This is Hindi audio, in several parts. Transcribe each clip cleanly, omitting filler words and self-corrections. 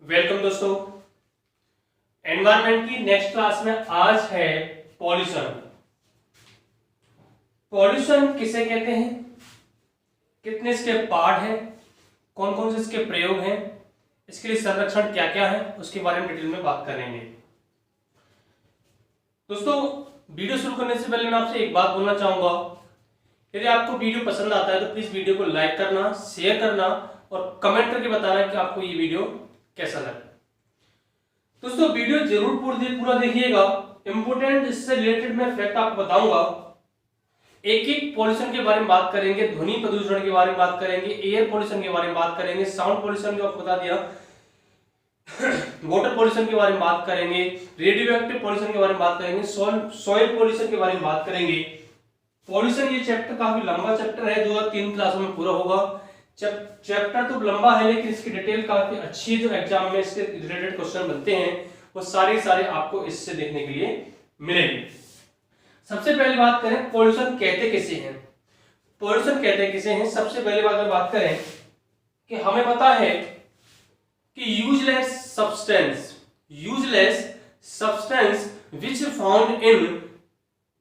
वेलकम दोस्तों। एनवायरनमेंट की नेक्स्ट क्लास में आज है पॉल्यूशन। पॉल्यूशन किसे कहते हैं, कितने इसके पार्ट हैं, कौन कौन से इसके प्रयोग हैं, इसके लिए संरक्षण क्या क्या है, उसके बारे में डिटेल में बात करेंगे। दोस्तों, वीडियो शुरू करने से पहले मैं आपसे एक बात बोलना चाहूंगा। यदि आपको वीडियो पसंद आता है तो प्लीज वीडियो को लाइक करना, शेयर करना और कमेंट करके बताना कि आपको ये वीडियो कैसा लगा। दोस्तों, वीडियो जरूर पूरा देखिएगा। इंपोर्टेंट इससे रिलेटेड मैं फैक्ट आपको बताऊंगा। एक एक पॉल्यूशन के बारे में बात करेंगे, ध्वनि प्रदूषण के बारे में बात करेंगे, एयर पॉल्यूशन के बारे में बात करेंगे, साउंड पॉल्यूशन जो आपको बता दिया, वाटर पॉल्यूशन के बारे में बात करेंगे, रेडियो एक्टिव पॉल्यूशन के बारे में बात करेंगे, सॉइल पॉल्यूशन के बारे में बात करेंगे। पॉल्यूशन ये चैप्टर काफी लंबा चैप्टर है जो 3 क्लासों में पूरा होगा। चैप्टर तो लंबा है लेकिन इसकी डिटेल काफी अच्छी है। जो एग्जाम में इससे रिलेटेड क्वेश्चन बनते हैं वो सारे आपको इससे देखने के लिए मिलेंगे। सबसे पहले बात करें पॉल्यूशन कहते किसे हैं। पॉल्यूशन कहते किसे हैं, सबसे पहले बात करें कि हमें पता है कि useless substance which found in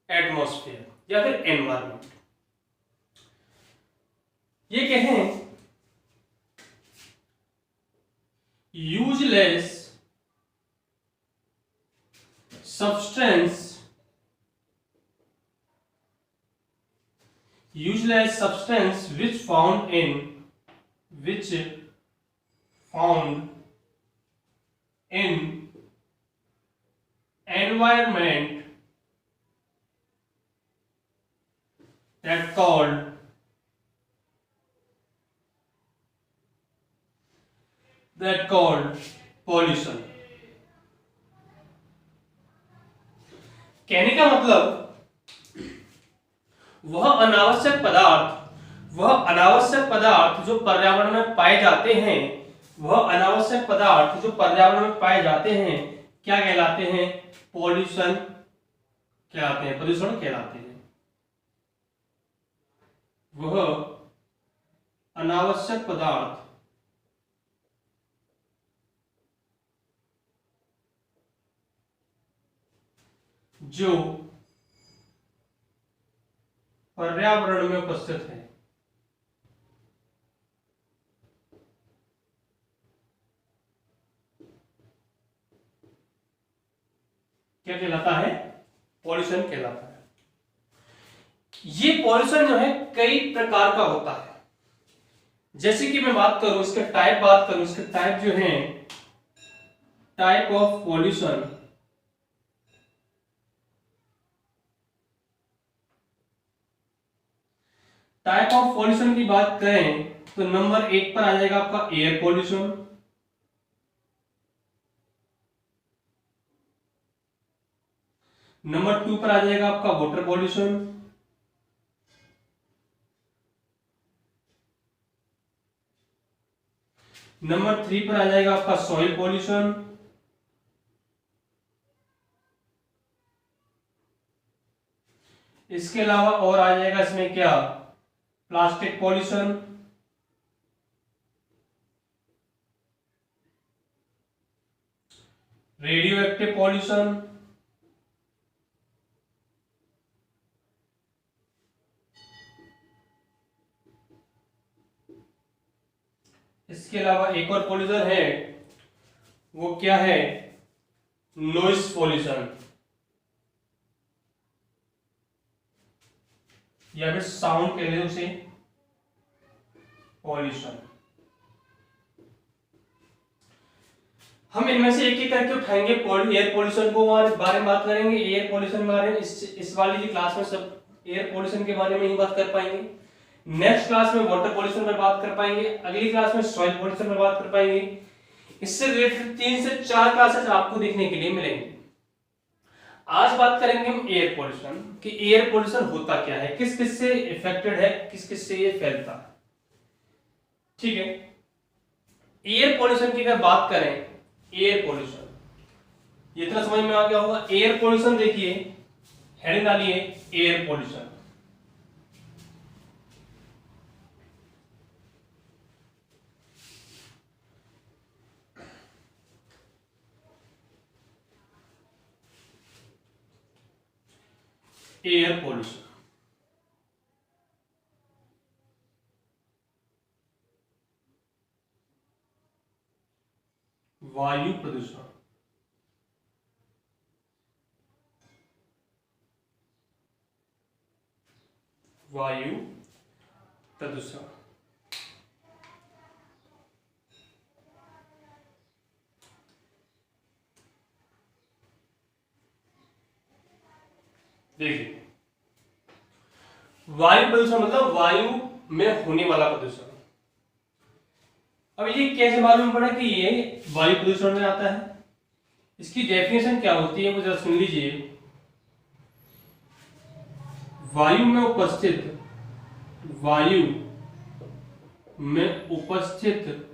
atmosphere या फिर एनवायरमेंट, ये कहें useless substance which found in environment that called pollution। कहने का मतलब वह अनावश्यक पदार्थ जो पर्यावरण में पाए जाते हैं, क्या कहलाते हैं? प्रदूषण कहलाते हैं। वह अनावश्यक पदार्थ जो पर्यावरण में उपस्थित है, क्या कहलाता है? पॉल्यूशन कहलाता है। ये पॉल्यूशन जो है कई प्रकार का होता है। जैसे कि मैं बात करूं इसके टाइप जो है, type of pollution. Type of pollution की बात करें तो नंबर 1 पर आ जाएगा आपका एयर पॉल्यूशन। नंबर 2 पर आ जाएगा आपका वाटर पॉल्यूशन। नंबर 3 पर आ जाएगा आपका सॉइल पॉल्यूशन। इसके अलावा और आ जाएगा इसमें क्या? Plastic pollution, radio active pollution, इसके अलावा एक और पॉल्यूशन है, वो क्या है? नॉइस पॉल्यूशन या फिर साउंड कह लो उसे पॉल्यूशन। हम इनमें से एक एक करके उठाएंगे। एयर पॉल्यूशन को बारे में बात करेंगे। एयर पॉल्यूशन के बारे में इस वाली क्लास में सब एयर पॉल्यूशन के बारे में ही बात कर पाएंगे। नेक्स्ट क्लास में वाटर पॉल्यूशन पर बात कर पाएंगे। अगली क्लास में सॉइल पॉल्यूशन पर बात कर पाएंगे। इससे रिलेटेड 3 से 4 क्लासेस आपको देखने के लिए मिलेंगे। आज बात करेंगे हम एयर पॉल्यूशन कि एयर पॉल्यूशन होता क्या है, किस किस से इफेक्टेड है, किस किस से ये फैलता है। ठीक है, एयर पॉल्यूशन की अगर बात करें, एयर पॉल्यूशन, ये इतना समझ में आ गया होगा। एयर पॉल्यूशन देखिए, हेडिंग डालिए एयर पॉल्यूशन। एयर पोल्यूशन, वायु प्रदूषण। वायु प्रदूषण। देखिए, वायु प्रदूषण मतलब वायु में होने वाला प्रदूषण। अब ये कैसे मालूम पड़ा कि ये वायु प्रदूषण में आता है? इसकी डेफिनेशन क्या होती है वो जरा सुन लीजिए। वायु में उपस्थित वायु में उपस्थित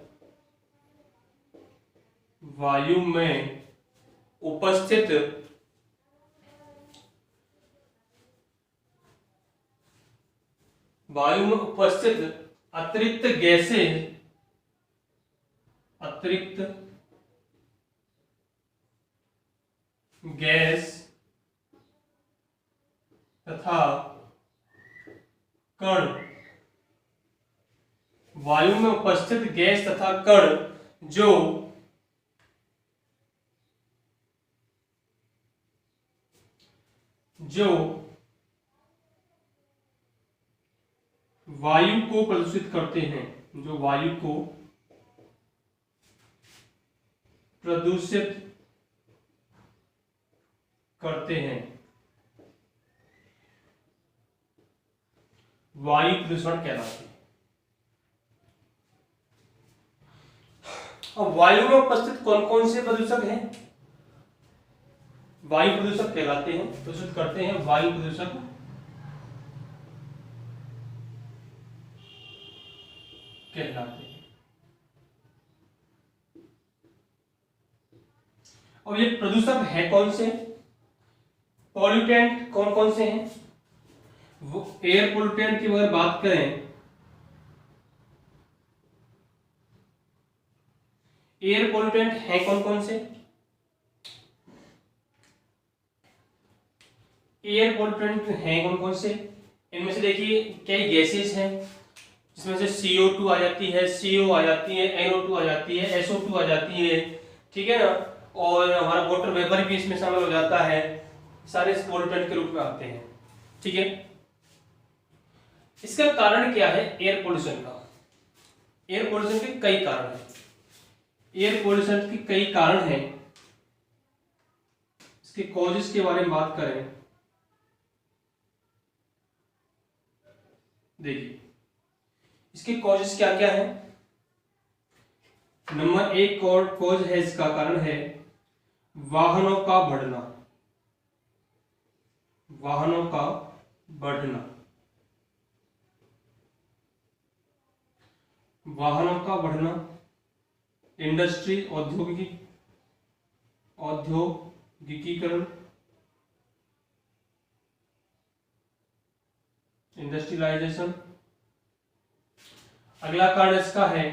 अतिरिक्त गैस तथा कण, वायु में उपस्थित गैस तथा कण जो वायु को प्रदूषित करते हैं, जो वायु को प्रदूषित करते हैं, वायु प्रदूषण कहलाते हैं। अब वायु में उपस्थित कौन कौन से प्रदूषक हैं? वायु प्रदूषक कहलाते हैं, प्रदूषित करते हैं, वायु प्रदूषक कहलाते हैं। और ये प्रदूषक है कौन से? पॉल्यूटेंट कौन कौन से हैं? वो एयर पोल्यूटेंट की अगर बात करें, एयर पोल्यूटेंट है कौन कौन से? एयर पोल्यूटेंट हैं कौन कौन से? इनमें से देखिए कई गैसेस हैं, जिसमें से CO2 आ जाती है, CO आ जाती है, NO2 आ जाती है, SO2 आ जाती है, ठीक है ना, और हमारा वाटर वेपर भी इसमें शामिल हो जाता है। सारे पोल्यूटेंट के रूप में आते हैं, ठीक है। इसका कारण क्या है? एयर पोल्यूशन का। एयर पोल्यूशन के कई कारण हैं। एयर पोल्यूशन के कई कारण हैं। इसके कॉजेस के बारे में बात करें, देखिए इसके कॉजेस क्या क्या है। नंबर 1 कॉज है, इसका कारण है वाहनों का बढ़ना। वाहनों का बढ़ना, वाहनों का बढ़ना, इंडस्ट्री, औद्योगिकीकरण, इंडस्ट्रियलाइजेशन। अगला कारण इसका है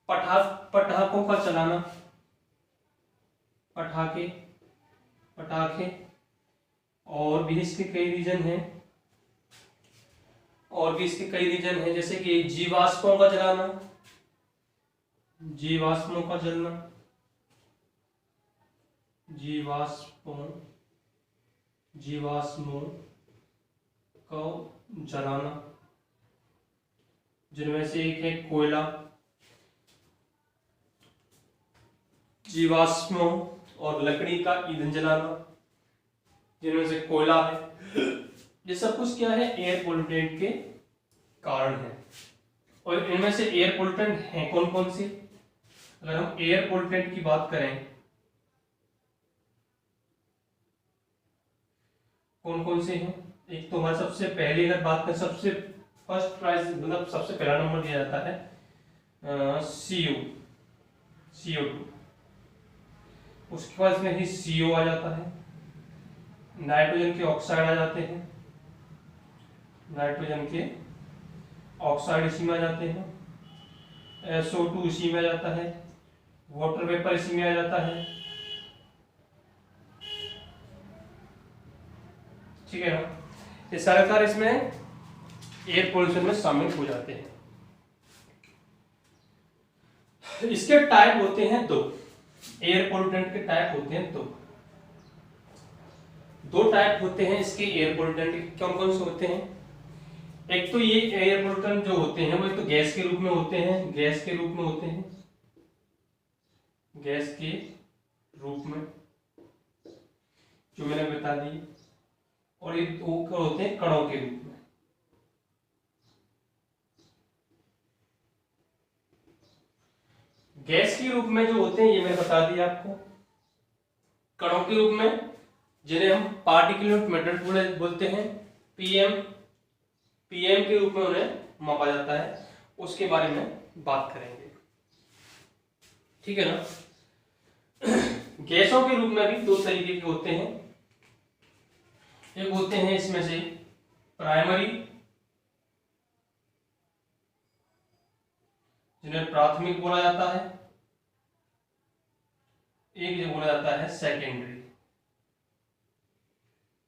पटाखों का चलाना, पटाखे, और भी इसके कई रीजन हैं, जैसे कि जीवाश्मों का जलाना, जीवाश्मों का जलना, जीवाश्मों को जलाना, जिनमें से एक है कोयला, जीवाश्मों और लकड़ी का ईंधन जलाना, जिनमें से कोयला है। ये सब कुछ क्या है? एयर पोल्यूटेंट के कारण है। और इनमें से एयर पोल्यूटेंट हैं कौन कौन से? अगर हम एयर पोल्यूटेंट की बात करें, कौन कौन से हैं? एक तो हमारे सबसे पहले अगर बात करें, सबसे फर्स्ट प्राइज मतलब सबसे पहला नंबर दिया जाता है CO2। उसके बाद में ही CO आ जाता है, नाइट्रोजन के ऑक्साइड आ जाते हैं, नाइट्रोजन के ऑक्साइड इसी में आ जाते हैं, SO2 इसी में आ जाता है, वाटर वेपर इसी में आ जाता है, ठीक है ना। ये सारे सारे इसमें एयर पोल्यूशन में शामिल हो जाते हैं। इसके टाइप होते हैं दो, एयर पोल्यूटेंट के टाइप होते हैं दो टाइप होते हैं इसके एयर पोल्यूटेंट के। कौन कौन से होते हैं? एक तो ये एयर पोल्यूटेंट जो होते हैं वो एक तो गैस के रूप में होते हैं, गैस के रूप में होते हैं, गैस के रूप में जो मैंने बता दी, और ये दो होते हैं कणों के रूप में। गैस के रूप में जो होते हैं ये मैंने बता दिया आपको। कणों के रूप में जिन्हें हम पार्टिकुलर मैटर बोलते हैं, पीएम के रूप में उन्हें मापा जाता है, उसके बारे में बात करेंगे, ठीक है ना। गैसों के रूप में भी दो तरीके के होते हैं। एक होते हैं इसमें से प्राइमरी, जिन्हें प्राथमिक बोला जाता है, एक जो बोला जाता है सेकेंडरी,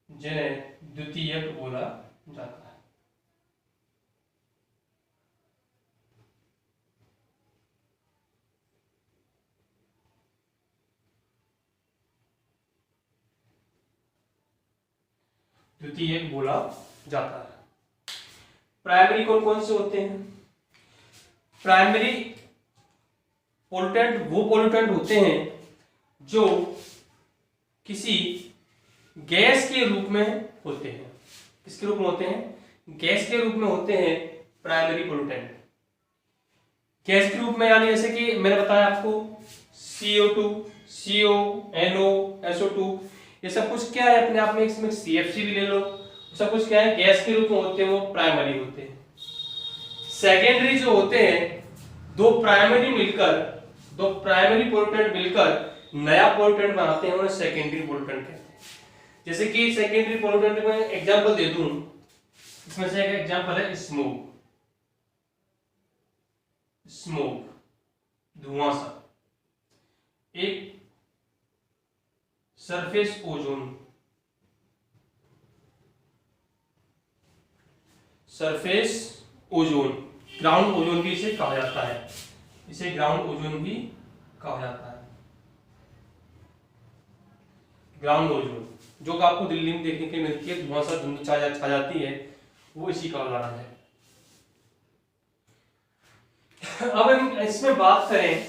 जिन्हें द्वितीयक बोला जाता है। द्वितीयक बोला जाता है। प्राइमरी कौन कौन से होते हैं? प्राइमरी पोल्यूटेंट वो पोल्यूटेंट होते हैं जो किसी गैस के रूप में होते हैं। किसके रूप में होते हैं? गैस के रूप में होते हैं प्राइमरी पोल्यूटेंट। गैस के रूप में यानी जैसे कि मैंने बताया आपको CO2, CO, NO, SO2, ये सब कुछ क्या है अपने आप में, इसमें CFC भी ले लो, सब कुछ क्या है गैस के रूप में होते हैं, वो प्राइमरी होते हैं। सेकेंडरी जो होते हैं, दो प्राइमरी पोल्यूटेंट मिलकर नया पोल्यूटेंट बनाते हैं, उन्हें सेकेंडरी पोल्यूटेंट कहते हैं। जैसे कि सेकेंडरी पोल्यूटेंट में एग्जांपल दे दूं, इसमें से एक एग्जांपल है स्मोक, धुआं सा। एक सरफेस ओजोन, ग्राउंड ओजोन भी इसे कहा जाता है, इसे ग्राउंड ओजोन भी कहा जाता है। ग्राउंड ओजोन जो आपको दिल्ली में देखने के लिए मिलती है, धुआं सा धुंध छा जाती है, वो इसी का उदाहरण है। अब हम इसमें बात करें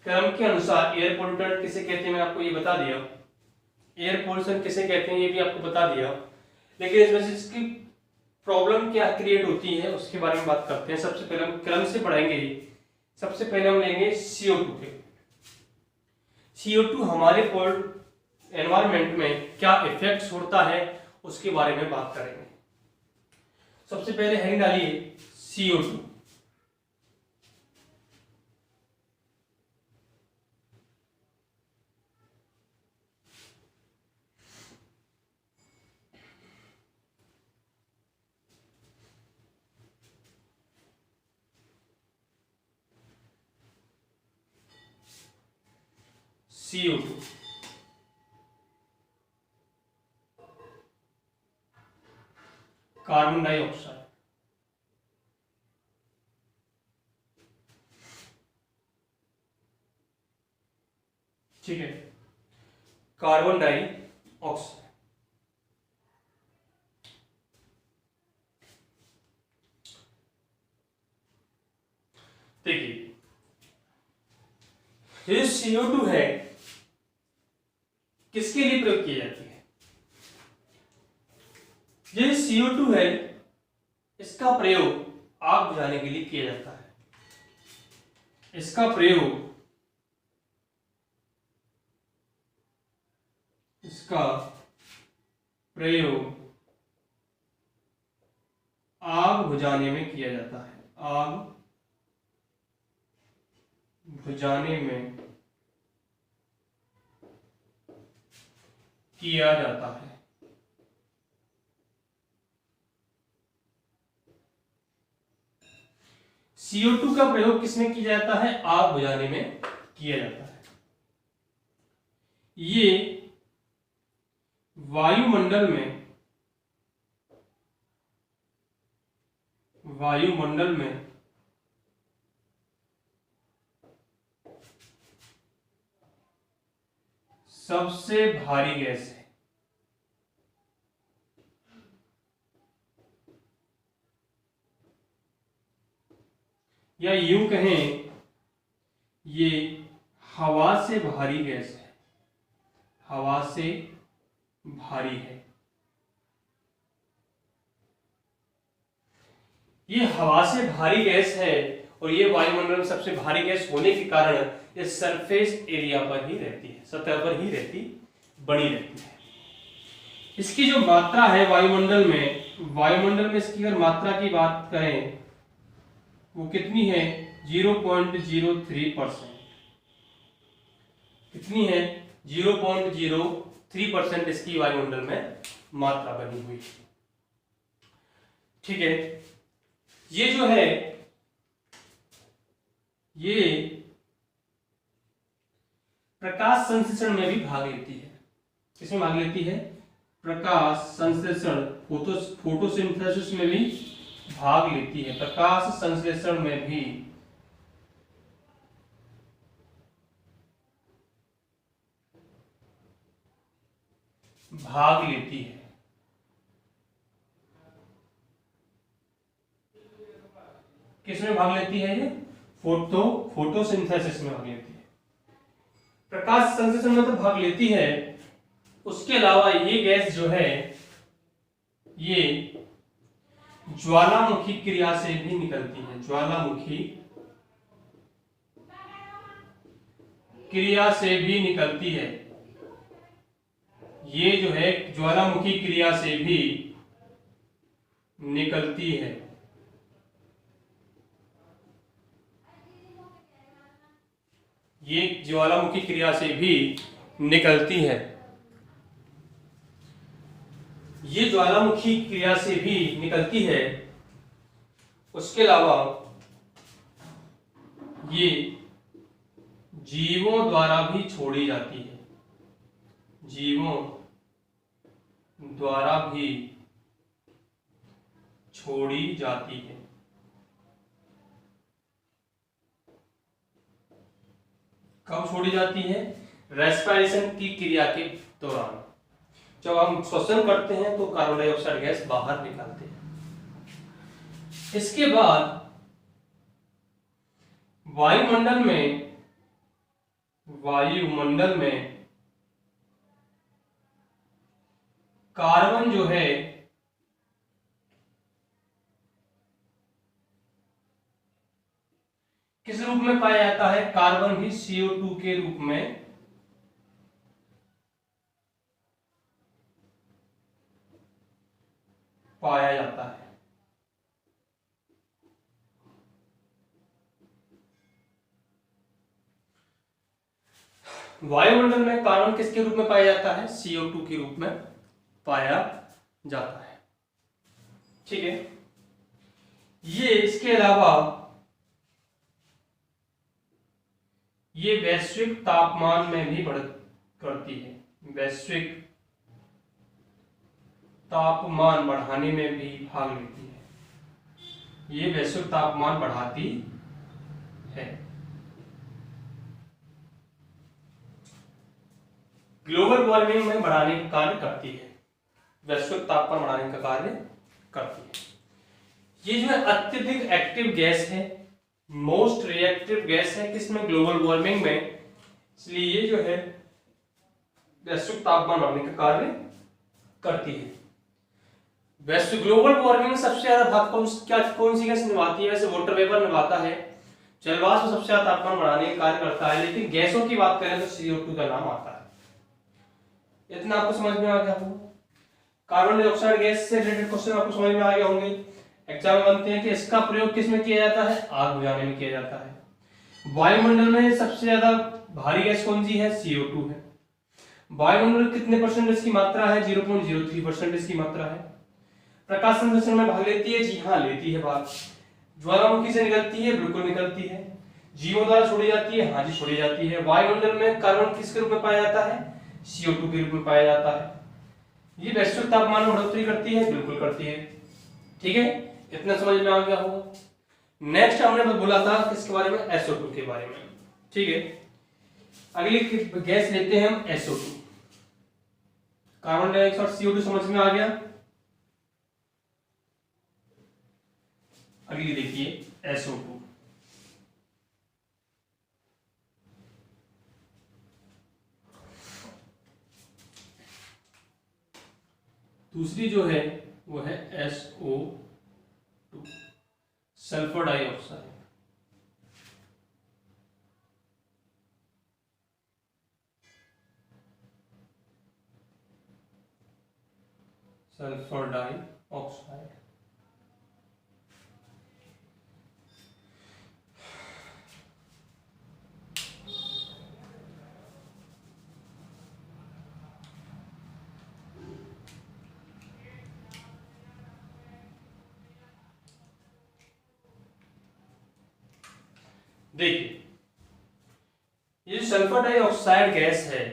क्रम के अनुसार एयर पोल्यूटेंट किसे कहते हैं, मैंने आपको ये बता दिया। एयर पोल्यूशन किसे कहते हैं ये भी आपको बता दिया, लेकिन इसमें से इसकी प्रॉब्लम क्या क्रिएट होती है उसके बारे में बात करते हैं। सबसे पहले हम क्रम से पढ़ेंगे ही। सबसे पहले हम लेंगे CO2 के। CO2 हमारे एनवायरनमेंट में क्या इफेक्ट छोड़ता है उसके बारे में बात करेंगे। सबसे पहले हेडिंग डालिए CO2। CO2 कार्बन डाइऑक्साइड, ठीक है, कार्बन डाइऑक्साइड। देखिए ये CO2 है, किसके लिए प्रयोग की जाती है? ये CO2 है, इसका प्रयोग आग बुझाने के लिए किया जाता है। इसका प्रयोग आग बुझाने में किया जाता है। आग बुझाने में किया जाता है। CO2 का प्रयोग किसमें किया जाता है? आग बुझाने में किया जाता है। ये वायुमंडल में वायुमंडल में सबसे भारी गैस है। या यूं कहें, ये हवा से भारी गैस है, हवा से भारी है। ये हवा से भारी गैस है और ये वायुमंडल में सबसे भारी गैस होने के कारण ये सरफेस एरिया पर ही रहती है, सतह पर ही बनी रहती है। इसकी जो मात्रा है वायुमंडल में इसकी अगर मात्रा की बात करें वो कितनी है, 0.03%। कितनी है, 0.03% इसकी वायुमंडल में मात्रा बनी हुई है। ठीक है, ये जो है ये प्रकाश संश्लेषण में भी भाग लेती है। किसमें भाग लेती है, प्रकाश संश्लेषण, फोटोसिंथेसिस में भी भाग लेती है। प्रकाश संश्लेषण में भी भाग लेती है। किसमें भाग लेती है, ये फोटोसिंथेसिस में भाग लेती है। प्रकाश संश्लेषण में तो भाग लेती है, उसके अलावा ये गैस जो है ये ज्वालामुखी क्रिया से भी निकलती है। ज्वालामुखी क्रिया से भी निकलती है। ये जो है ज्वालामुखी क्रिया से भी निकलती है। ये ज्वालामुखी क्रिया से भी निकलती है। ये ज्वालामुखी क्रिया से भी निकलती है। उसके अलावा ये जीवों द्वारा भी छोड़ी जाती है। जीवों द्वारा भी छोड़ी जाती है। कब छोड़ी जाती है, रेस्पिरेशन की क्रिया के दौरान। जब हम श्वसन करते हैं तो कार्बन डाइऑक्साइड गैस बाहर निकालते हैं। इसके बाद वायुमंडल में कार्बन जो है किस रूप में पाया जाता है, कार्बन भी CO2 के रूप में पाया जाता है। वायुमंडल में कार्बन किसके रूप में पाया जाता है, CO2 के रूप में पाया जाता है। ठीक है, ये इसके अलावा ये वैश्विक तापमान में भी बढ़त करती है। वैश्विक तापमान बढ़ाने में भी भाग लेती है। ये वैश्विक तापमान बढ़ाती है। ग्लोबल वार्मिंग में बढ़ाने का कार्य करती है। वैश्विक तापमान बढ़ाने का कार्य करती है। ये जो है अत्यधिक एक्टिव गैस है, मोस्ट रिएक्टिव गैस है किसमें, ग्लोबल वार्मिंग में। इसलिए ये जो है वैश्विक तापमान बढ़ाने का कार्य करती है। वैश्विक ग्लोबल वार्मिंग में सबसे ज्यादा भाग कौन सी गैस निभाती है, वैसे वाटर वेपर निभाता है। जलवाष्प सबसे ज्यादा तापमान बढ़ाने का कार्य करता है, लेकिन गैसों की बात करें तो CO2 का नाम आता है। इतना आपको समझ में आ गया होगा। कार्बन डाइऑक्साइड गैस से रिलेटेड क्वेश्चन आपको समझ में आ गए होंगे। एग्जाम बनते हैं कि इसका प्रयोग किस में किया जाता है, आग बुझाने में किया जाता है। वायुमंडल में सबसे ज्यादा भारी गैस कौन सी है, CO2 है। वायुमंडल कितने परसेंट इसकी मात्रा है, 0.03% इसकी मात्रा है। प्रकाश संश्लेषण में भाग लेती है, जी हाँ लेती है भाग। ज्वालामुखी से निकलती है, बिल्कुल निकलती है। जीवों द्वारा छोड़ी जाती है, हाँ जी छोड़ी जाती है। वायुमंडल में कार्बन किसके रूप में पाया जाता है, CO2 के रूप में पाया जाता है। ये वैश्विक तापमान में बढ़ोतरी करती है, बिल्कुल करती है। ठीक है, इतना समझ में आ गया होगा। नेक्स्ट हमने बोला था किसके बारे में, SO2 के बारे में। ठीक है, अगली गैस लेते हैं हम SO2, कार्बन डाइऑक्साइड CO2 समझ में आ गया। अगली देखिए SO2। दूसरी जो है वो है SO2, sulphur dioxide. Sulphur dioxide. देखिए, ये सल्फर डाइऑक्साइड गैस है,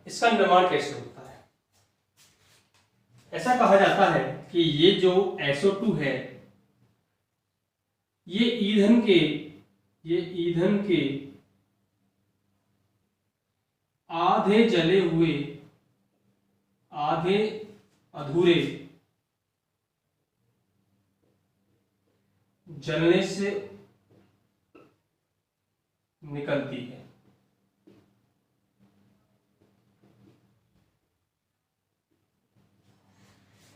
इसका निर्माण कैसे होता है। ऐसा कहा जाता है कि ये जो SO2 है, ये ईंधन के आधे जले हुए, आधे अधूरे जलने से निकलती है।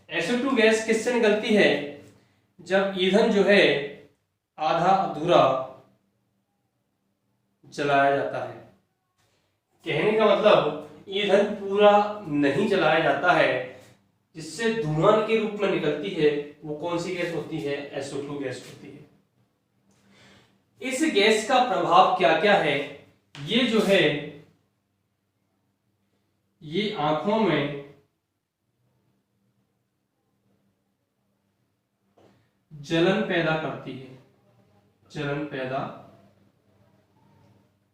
SO2 गैस किससे निकलती है, जब ईंधन जो है आधा अधूरा जलाया जाता है। कहने का मतलब ईंधन पूरा नहीं जलाया जाता है, जिससे धुआं के रूप में निकलती है, वो कौन सी गैस होती है, SO2 गैस होती है। इस गैस का प्रभाव क्या क्या है, ये जो है ये आंखों में जलन पैदा करती है, जलन पैदा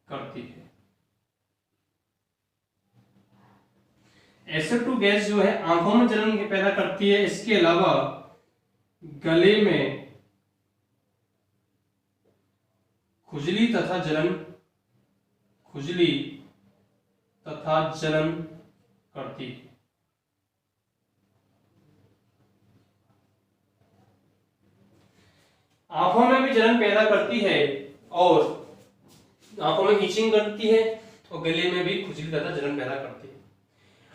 करती है। SO2 गैस जो है आंखों में जलन पैदा करती है। इसके अलावा गले में खुजली तथा जलन करती है। आंखों में भी जलन पैदा करती है और आंखों में इचिंग करती है और गले में भी खुजली तथा जलन पैदा करती है।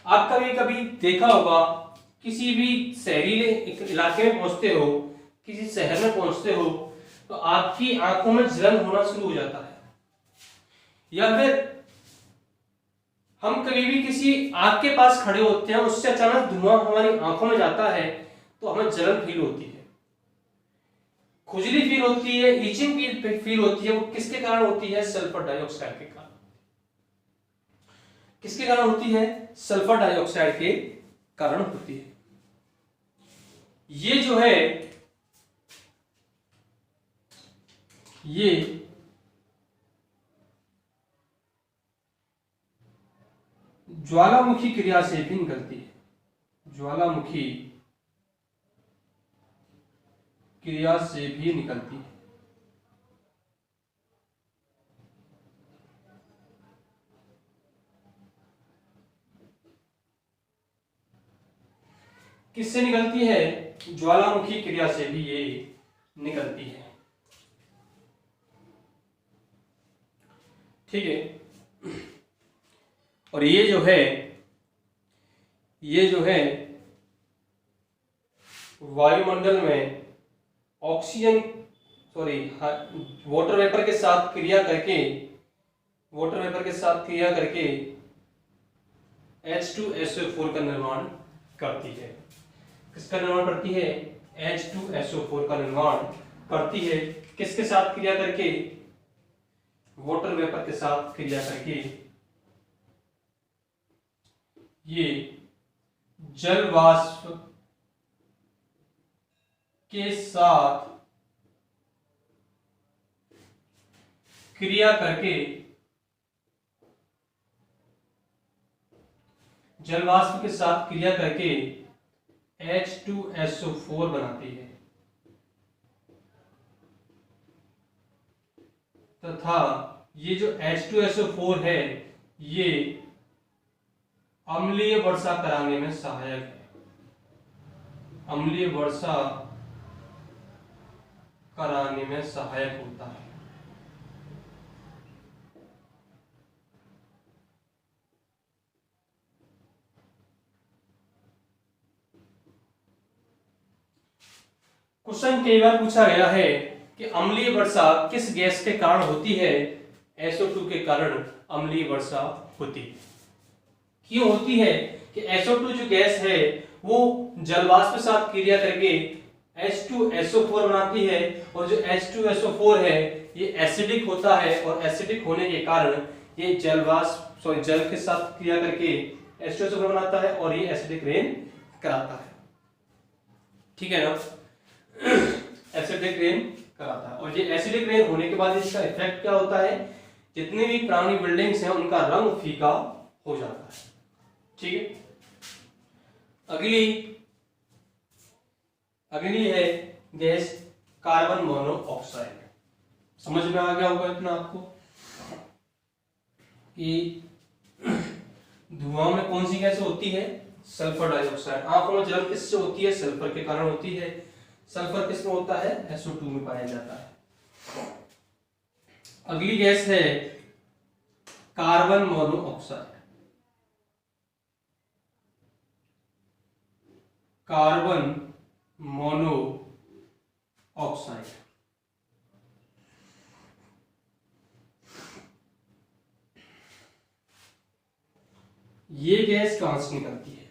आप कभी कभी देखा होगा, किसी भी शहरीले इलाके में पहुंचते हो, किसी शहर में पहुंचते हो, तो आपकी आंखों में जलन होना शुरू हो जाता है। या फिर हम कभी भी किसी आग के पास खड़े होते हैं, उससे अचानक धुआं हमारी आंखों में जाता है तो हमें जलन फील होती है, खुजली फील होती है, इचिंग फील होती है। वो किसके कारण होती है, सल्फर डाइऑक्साइड के कारण। किसके कारण होती है, सल्फर डाइऑक्साइड के कारण होती है। ये जो है ये ज्वालामुखी क्रिया से भी निकलती है, ज्वालामुखी क्रिया से भी निकलती है। किससे निकलती है, ज्वालामुखी क्रिया से भी ये निकलती है। ठीक है, और ये जो है वायुमंडल में ऑक्सीजन वाटर वेपर के साथ क्रिया करके H2SO4 का निर्माण करती है। किसका निर्माण करती है, H2SO4 का निर्माण करती है। किसके साथ क्रिया करके, वाटर वेपर के साथ क्रिया करके। ये जल वाष्प के साथ क्रिया करके, H2SO4 बनाती है तथा ये जो H2SO4 है ये अम्लीय वर्षा कराने में सहायक है। अम्लीय वर्षा कराने में सहायक होता है। क्वेश्चन कई बार पूछा गया है कि अम्लीय वर्षा किस गैस के कारण होती है? SO2 के कारण अम्लीय वर्षा होती है। क्यों होती है कि SO2 जो गैस है वो जलवाष्प के साथ क्रिया करके H2SO4 बनाती है और जो H2SO4 है ये एसिडिक होता है और एसिडिक होने के कारण ये जल के साथ क्रिया करके H2SO4 बनाता है और ये एसिडिक रेन कराता है। ठीक है ना? एसिडिक रेन कराता है और ये एसिडिक रेन होने के बाद इसका इफेक्ट क्या होता है? जितनी भी पुरानी बिल्डिंग्स हैं उनका रंग फीका हो जाता है। ठीक है, अगली है गैस कार्बन मोनोऑक्साइड। समझ में आ गया होगा इतना आपको कि धुआं में कौन सी गैस होती है? Sulphur dioxide. आंखों में जलन किससे होती है? सल्फर के कारण होती है। सल्फर किसमें होता है? SO2 में पाया जाता है। अगली गैस है कार्बन मोनोऑक्साइड। कार्बन मोनोऑक्साइड ये गैस कहां से निकलती है?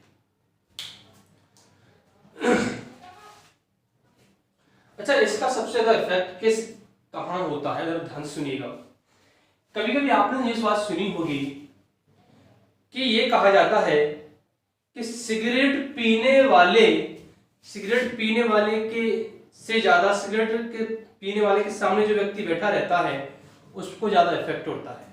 अच्छा, इसका सबसे ज्यादा इफेक्ट कहां होता है? जरा ध्यान सुनिएगा। कभी कभी आपने ये बात सुनी होगी कि ये कहा जाता है कि सिगरेट पीने वाले के से ज्यादा सिगरेट के पीने वाले के सामने जो व्यक्ति बैठा रहता है उसको ज्यादा इफेक्ट होता है।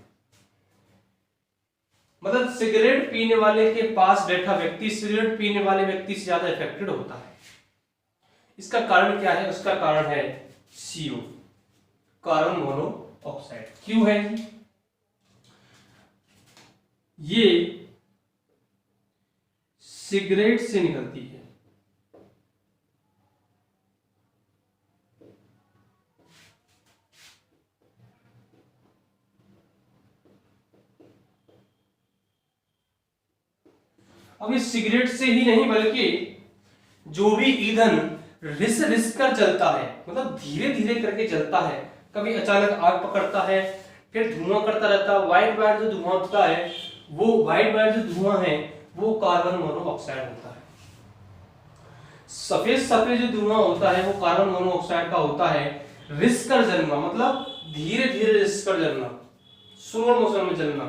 मतलब सिगरेट पीने वाले के पास बैठा व्यक्ति सिगरेट पीने वाले व्यक्ति से ज्यादा इफेक्टेड होता है। इसका कारण क्या है? उसका कारण है CO, कार्बन मोनोऑक्साइड। क्यों है? ये सिगरेट से निकलती है। अब इस सिगरेट से ही नहीं बल्कि जो भी ईंधन रिस कर जलता है, मतलब धीरे धीरे करके जलता है, कभी अचानक आग पकड़ता है फिर धुआं करता रहता है। व्हाइट जो धुआं होता है व्हाइट जो धुआं है वो कार्बन मोनोऑक्साइड होता है। सफेद जो धुआं होता है वो कार्बन मोनोऑक्साइड का होता है। रिस कर जलना मतलब धीरे धीरे रिस कर जलना, स्लो मोशन में जलना।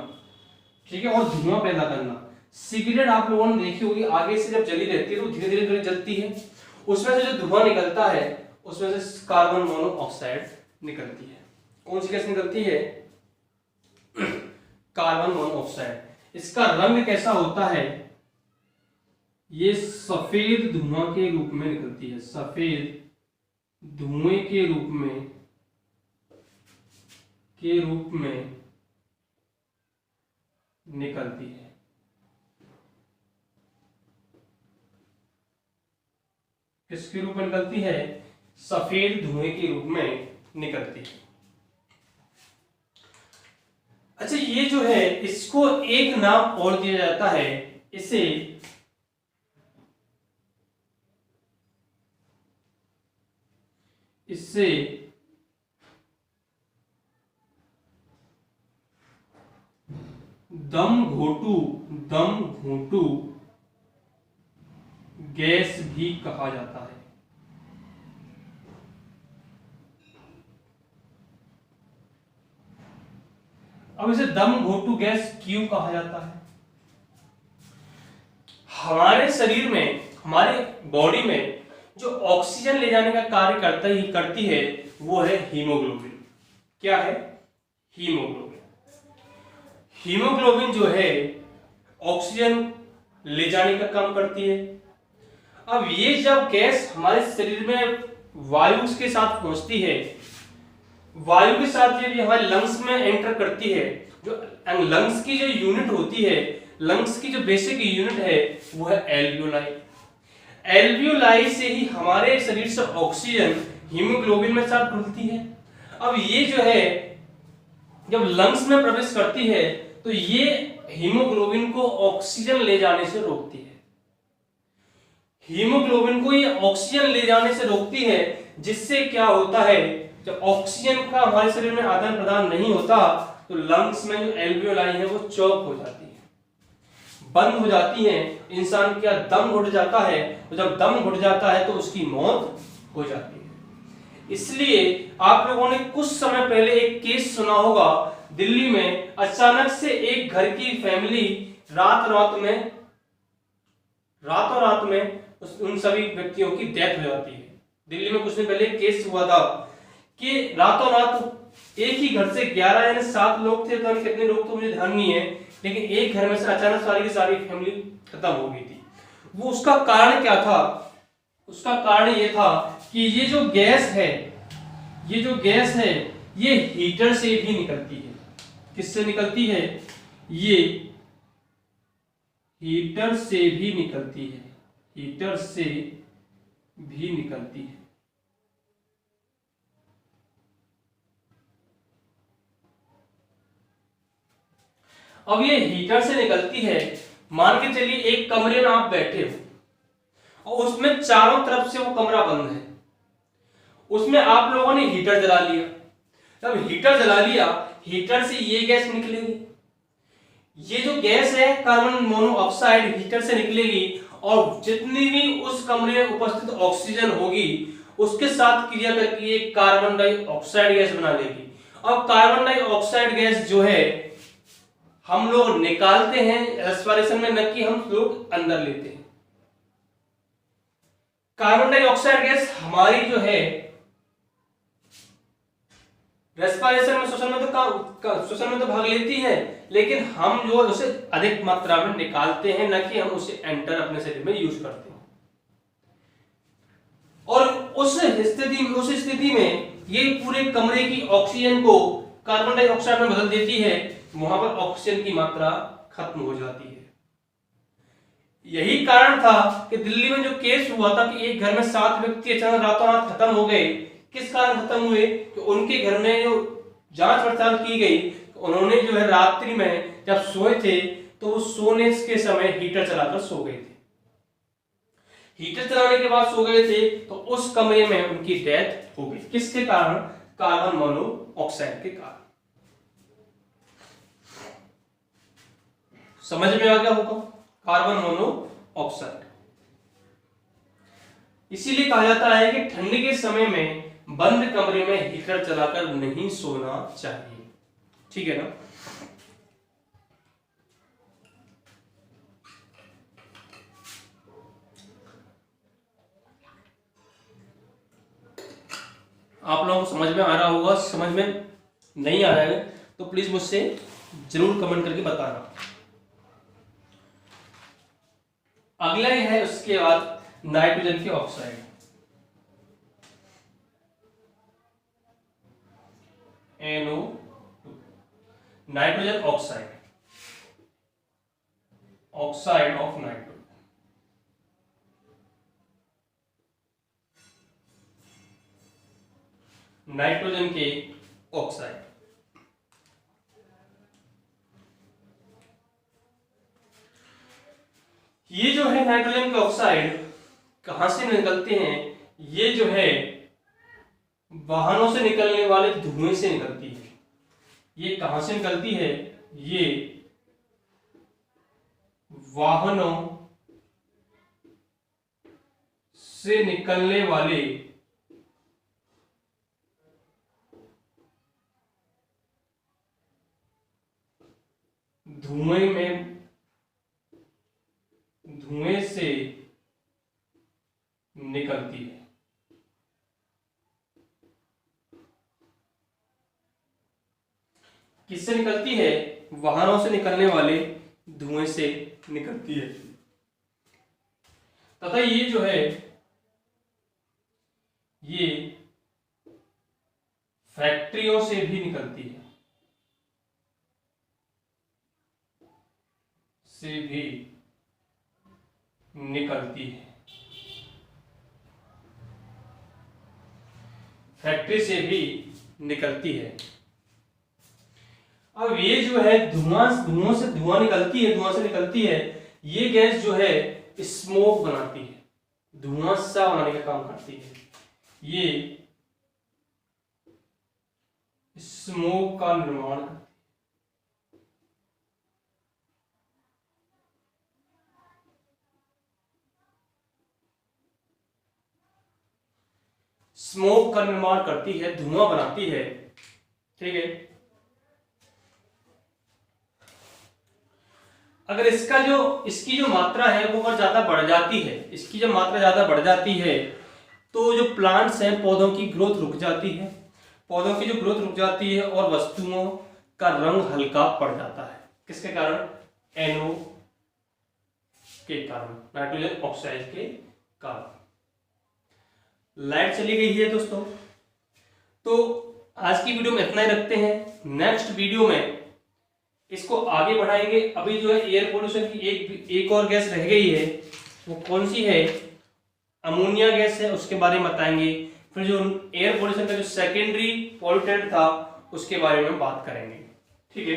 ठीक है, और धुआं पैदा करना। सिगरेट आप लोगों ने देखी होगी, आगे से जब जली रहती है तो धीरे धीरे जलती है, उसमें से जो धुआं निकलता है उसमें से कार्बन मोनोऑक्साइड निकलती है। कौन सी गैस निकलती है? Carbon monoxide. इसका रंग कैसा होता है? ये सफेद धुआं के रूप में निकलती है। सफेद धुएं के रूप में निकलती है। किसके रूप में निकलती है? सफेद धुएं के रूप में निकलती है। अच्छा, ये जो है इसको एक नाम और दिया जाता है, इसे दम घोटू गैस भी कहा जाता है। अब इसे दम घोटू गैस क्यों कहा जाता है? हमारे शरीर में, हमारे बॉडी में जो ऑक्सीजन ले जाने का कार्य करती है वो है हीमोग्लोबिन। क्या है? हीमोग्लोबिन। हीमोग्लोबिन जो है ऑक्सीजन ले जाने का काम करती है। अब ये जब गैस हमारे शरीर में वायु के साथ पहुंचती है, वायु के साथ जब ये हमारे लंग्स में एंटर करती है, जो लंग्स की जो यूनिट होती है, लंग्स की जो बेसिक यूनिट है वो है एल्वियोलाई। एल्वियोलाई से ही हमारे शरीर से ऑक्सीजन हीमोग्लोबिन में साथ घुलती है। अब ये जो है जब लंग्स में प्रवेश करती है तो ये हीमोग्लोबिन को ऑक्सीजन ले जाने से रोकती है। हीमोग्लोबिन को ये ऑक्सीजन ले जाने से रोकती है, जिससे क्या होता है, जब ऑक्सीजन का हमारे शरीर में आदान प्रदान नहीं होता तो लंग्स में जो एल्वियोलाई है वो चौक हो जाती है, बंद हो जाती है, इंसान का दम घुट जाता है, तो जब दम घुट जाता है तो उसकी मौत हो जाती है। इसलिए आप लोगों ने कुछ समय पहले एक केस सुना होगा, दिल्ली में अचानक से एक घर की फैमिली रातों रात में उन सभी व्यक्तियों की डेथ हो जाती है। दिल्ली में कुछ दिन पहले एक केस हुआ था कि रातों रात एक ही घर से 11 यानी 7 लोग थे, तो कितने लोग तो मुझे ध्यान नहीं है, लेकिन एक घर में से अचानक सारी की सारी फैमिली खत्म हो गई थी। वो उसका कारण क्या था? उसका कारण ये था कि ये जो गैस है ये हीटर से भी निकलती है। किससे निकलती है? ये हीटर से भी निकलती है, हीटर से भी निकलती है। अब ये हीटर से निकलती है, मान के चलिए एक कमरे में आप बैठे हो और उसमें चारों तरफ से वो कमरा बंद है, उसमें आप लोगों ने हीटर जला लिया। जब हीटर जला लिया, हीटर से ये गैस निकलेगी, ये जो गैस है कार्बन मोनोऑक्साइड हीटर से निकलेगी और जितनी भी उस कमरे में उपस्थित ऑक्सीजन होगी उसके साथ क्रिया करके ये कार्बन डाइऑक्साइड गैस बना लेगी। अब कार्बन डाइऑक्साइड गैस जो है हम लोग निकालते हैं रेस्पिरेशन में, न कि हम लोग अंदर लेते हैं। कार्बन डाइऑक्साइड गैस हमारी जो है रेस्पिरेशन में श्वसन में तो भाग लेती है, लेकिन हम जो उसे अधिक मात्रा में निकालते हैं, न कि हम उसे एंटर अपने शरीर में यूज करते हैं। और उस स्थिति में ये पूरे कमरे की ऑक्सीजन को कार्बन डाइऑक्साइड में बदल देती है, वहां पर ऑक्सीजन की मात्रा खत्म हो जाती है। यही कारण था कि दिल्ली में जो केस हुआ था कि एक घर में 7 व्यक्ति अचानक रातों रात खत्म हो गए। किस कारण खत्म हुए? कि उनके घर में जो जांच पड़ताल की गई, उन्होंने जो है रात्रि में जब सोए थे तो वो सोने के समय हीटर चलाकर सो गए थे। हीटर चलाने के बाद सो गए थे तो उस कमरे में उनकी डेथ हो गई। किसके कारण? कार्बन मोनोऑक्साइड के कारण। समझ में आ गया होगा? Carbon monoxide. इसीलिए कहा जाता है कि ठंड के समय में बंद कमरे में हीटर चलाकर नहीं सोना चाहिए। ठीक है ना? आप लोगों को समझ में आ रहा होगा। समझ में नहीं आ रहा है तो प्लीज मुझसे जरूर कमेंट करके बताना। अगला है उसके बाद नाइट्रोजन के oxide. NO2 nitrogen oxide, oxide of nitrogen. Nitrogen के ऑक्साइड ये जो है नाइट्रोजन के ऑक्साइड कहां से निकलते हैं? ये जो है वाहनों से निकलने वाले धुएं से निकलती है। ये कहां से निकलती है? ये वाहनों से निकलने वाले धुएं से निकलती है। किससे निकलती है? वाहनों से निकलने वाले धुएं से निकलती है। तथा ये जो है ये फैक्ट्रियों से भी निकलती है, फैक्ट्री से भी निकलती है। अब ये जो है धुआं से निकलती है, ये गैस जो है स्मोक बनाती है, धुआं सा बनाने का काम करती है। ये स्मोक का निर्माण करती है। स्मोक का निर्माण करती है, धुआं बनाती है। ठीक है, अगर इसकी जो मात्रा है वो अगर ज्यादा बढ़ जाती है, इसकी जब मात्रा ज्यादा बढ़ जाती है तो जो प्लांट्स हैं पौधों की ग्रोथ रुक जाती है, पौधों की जो ग्रोथ रुक जाती है और वस्तुओं का रंग हल्का पड़ जाता है। किसके कारण? NO के कारण, नाइट्रोजन ऑक्साइड के कारण। लाइट चली गई है दोस्तों, तो आज की वीडियो में इतना ही रखते हैं। नेक्स्ट वीडियो में इसको आगे बढ़ाएंगे। अभी जो है एयर पोल्यूशन की एक और गैस रह गई है, वो कौन सी है? अमोनिया गैस है, उसके बारे में बताएंगे। फिर जो एयर पोल्यूशन का जो सेकेंडरी पॉल्यूटेंट था उसके बारे में बात करेंगे। ठीक है,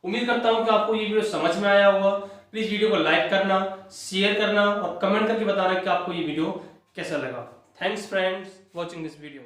उम्मीद करता हूं कि आपको ये वीडियो समझ में आया होगा। प्लीज वीडियो को लाइक करना, शेयर करना और कमेंट करके बताना कि आपको ये वीडियो कैसा लगा। Thanks friends watching this video.